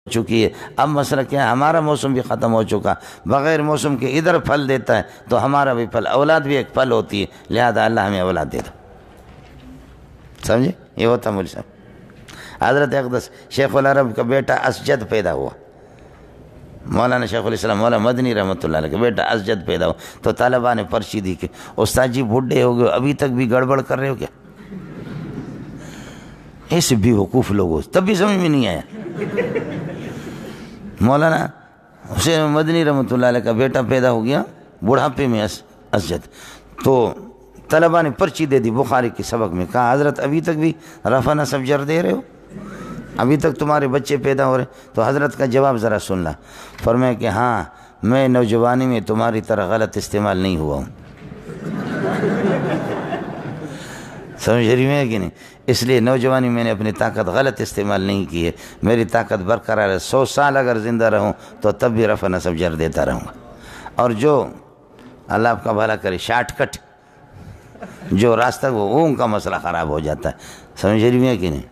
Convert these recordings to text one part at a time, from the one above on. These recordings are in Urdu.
چکی ہے۔ اب مسئلہ کیا ہے، ہمارا موسم بھی ختم ہو چکا، بغیر موسم کے ادھر پھل دیتا ہے تو ہمارا بھی پھل، اولاد بھی ایک پھل ہوتی ہے، لہذا اللہ ہمیں اولاد دے دو۔ سمجھے؟ یہ ہوتا مولوی صاحب۔ حضرت اقدس شیخ العرب کا بیٹا اسجد پیدا ہوا، مولانا شیخ الاسلام مولانا مدنی رحمۃ اللہ علیہ کا بیٹا اسجد پیدا ہوا، تو طلباء نے پرچی دی کہ استاد جی بوڑھے ہو گئے، ابھی تک بھی گڑبڑ کر رہے ہو کیا؟ ایسے بھی وقوف لوگ ہو، تب بھی سمجھ میں نہیں آیا۔ مولانا حسین مدنی رحمۃ اللہ علیہ کا بیٹا پیدا ہو گیا بڑھاپے میں اسجد، تو طلباء نے پرچی دے دی بخاری کے سبق میں، کہا حضرت ابھی تک بھی رفع نصب جر دے رہے ہو، ابھی تک تمہارے بچے پیدا ہو رہے؟ تو حضرت کا جواب ذرا سن لا، فرمایا کہ ہاں میں نوجوانی میں تمہاری طرح غلط استعمال نہیں ہوا ہوں۔ سمجھ رہی میں کہ نہیں؟ اس لیے نوجوانی میں نے اپنی طاقت غلط استعمال نہیں کی ہے، میری طاقت برقرار ہے، 100 سال اگر زندہ رہوں تو تب بھی رفع نصب جر دیتا رہوں گا۔ اور جو اللہ آپ کا بھلا کرے شارٹ کٹ جو راستہ وہ ان کا مسئلہ خراب ہو جاتا ہے۔ سمجھ رہی میں کہ نہیں؟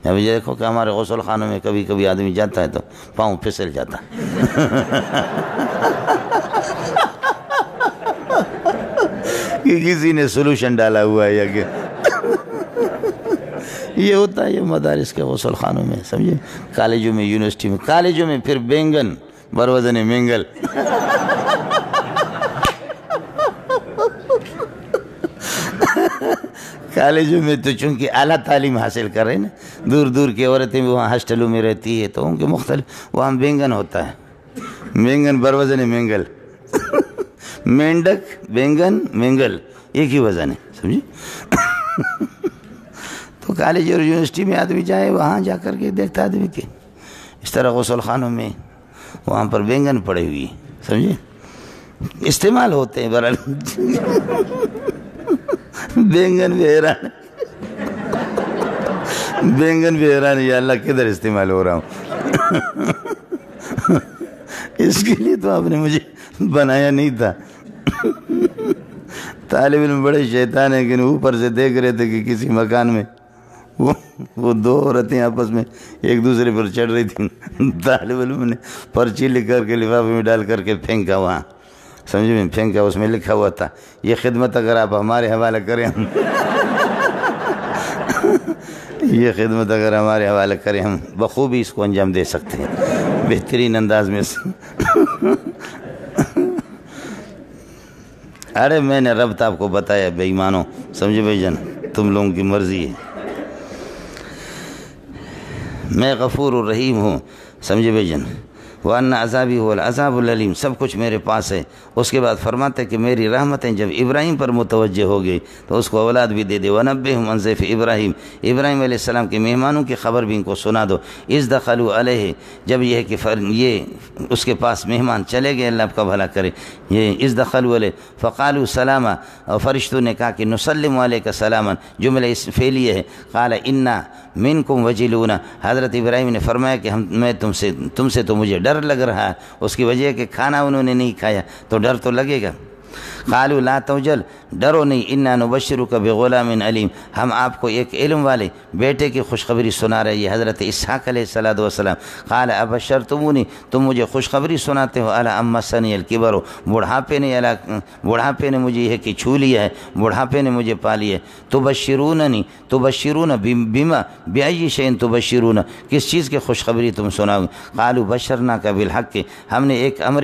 ابھی دیکھو کہ ہمارے غسل خانوں میں کبھی کبھی آدمی جاتا ہے تو پاؤں پھسل جاتا کہ کسی نے سولوشن ڈالا ہوا ہے یا کہ یہ ہوتا ہے یہ مدارس کے غسل خانوں میں، سمجھے؟ کالجوں میں، یونیورسٹی میں، کالجوں میں پھر بینگن بروزن مینگل کالجوں میں تو چونکہ اعلیٰ تعلیم حاصل کر رہے ہیں نا، دور دور کی عورتیں بھی وہاں ہاسٹلوں میں رہتی ہے تو ان کے مختلف وہاں بینگن ہوتا ہے، بینگن بروزن مینگل مینڈک بینگن مینگل ایک ہی وزن ہے، سمجھے؟ تو کالج اور یونیورسٹی میں آدمی جائے وہاں جا کر کے دیکھتا آدمی کہ اس طرح غسل خانوں میں وہاں پر بینگن پڑے ہوئی، سمجھے؟ استعمال ہوتے ہیں برحال بینگن بھی حیران بینگن بھی حیران ہے، یا اللہ کدھر استعمال ہو رہا ہوں اس کے لیے تو آپ نے مجھے بنایا نہیں تھا۔ طالب علم بڑے شیطان ہیں کہ اوپر سے دیکھ رہے تھے کہ کسی مکان میں وہ 2 عورتیں آپس میں ایک دوسرے پر چڑھ رہی تھیں، طالب علم نے پرچی لکھ کر کے لفافے میں ڈال کر کے پھینکا، وہاں سمجھے میں پھینکا، اس میں لکھا ہوا تھا یہ خدمت اگر آپ ہمارے حوالے کریں ہم یہ خدمت اگر ہمارے حوالے کریں ہم بخوبی اس کو انجام دے سکتے ہیں بہترین انداز میں ارے میں نے رب آپ کو بتایا بے ایمانو، سمجھے بھائی جان، تم لوگوں کی مرضی ہے، میں غفور الرحیم ہوں، سمجھے بھائی جان، وَأَنَّ عَذَابِي هُوَ الْعَذَابُ الْأَلِيمُ، سب کچھ میرے پاس ہے۔ اس کے بعد فرماتے کہ میری رحمتیں جب ابراہیم پر متوجہ ہو گئی تو اس کو اولاد بھی دے دے، وَنَبِّئْهُمْ عَنْ ضَيْفِ ابراہیم، ابراہیم علیہ السلام کے مہمانوں کی خبر بھی ان کو سنا دو، اِذْ دَخَلُوا عَلَيْهِ، جب یہ ہے کہ یہ اس کے پاس مہمان چلے گئے، اللہ آپ کا بھلا کرے، یہ اِذْ دَخَلُوا عَلَيْهِ فَقَالُوا سَلَامًا، اور فرشتوں نے کہا کہ نُسَلِّمُ عَلَيْكَ سَلَامًا، جملہ اس فعلیہ ہے، قَالَ إِنَّا مِنْكُمْ وَجِلُونَ، حضرت ابراہیم نے فرمایا کہ میں تم سے تو مجھے ڈر لگ رہا ہے، اس کی وجہ ہے کہ کھانا انہوں نے نہیں کھایا تو ڈر تو لگے گا۔ قالوا لا توجل، ڈرو نہیں، انا نبشرک بغلام علیم، ہم آپ کو ایک علم والے بیٹے کی خوشخبری سنا رہے، یہ حضرت اسحاق علیہ السلام۔ قال ابشرتمونی، تم مجھے خوشخبری سناتے ہو، الا ام مسنی الکبر، بڑھاپے نے مجھے یہ کہ چھو لیا ہے، بڑھاپے نے مجھے پا لیا ہے، تبشرون بما بأي شيء تبشرون، کس چیز کی خوشخبری تم سناؤ؟ قالوا بشرناک بالحق، ہم نے ایک امر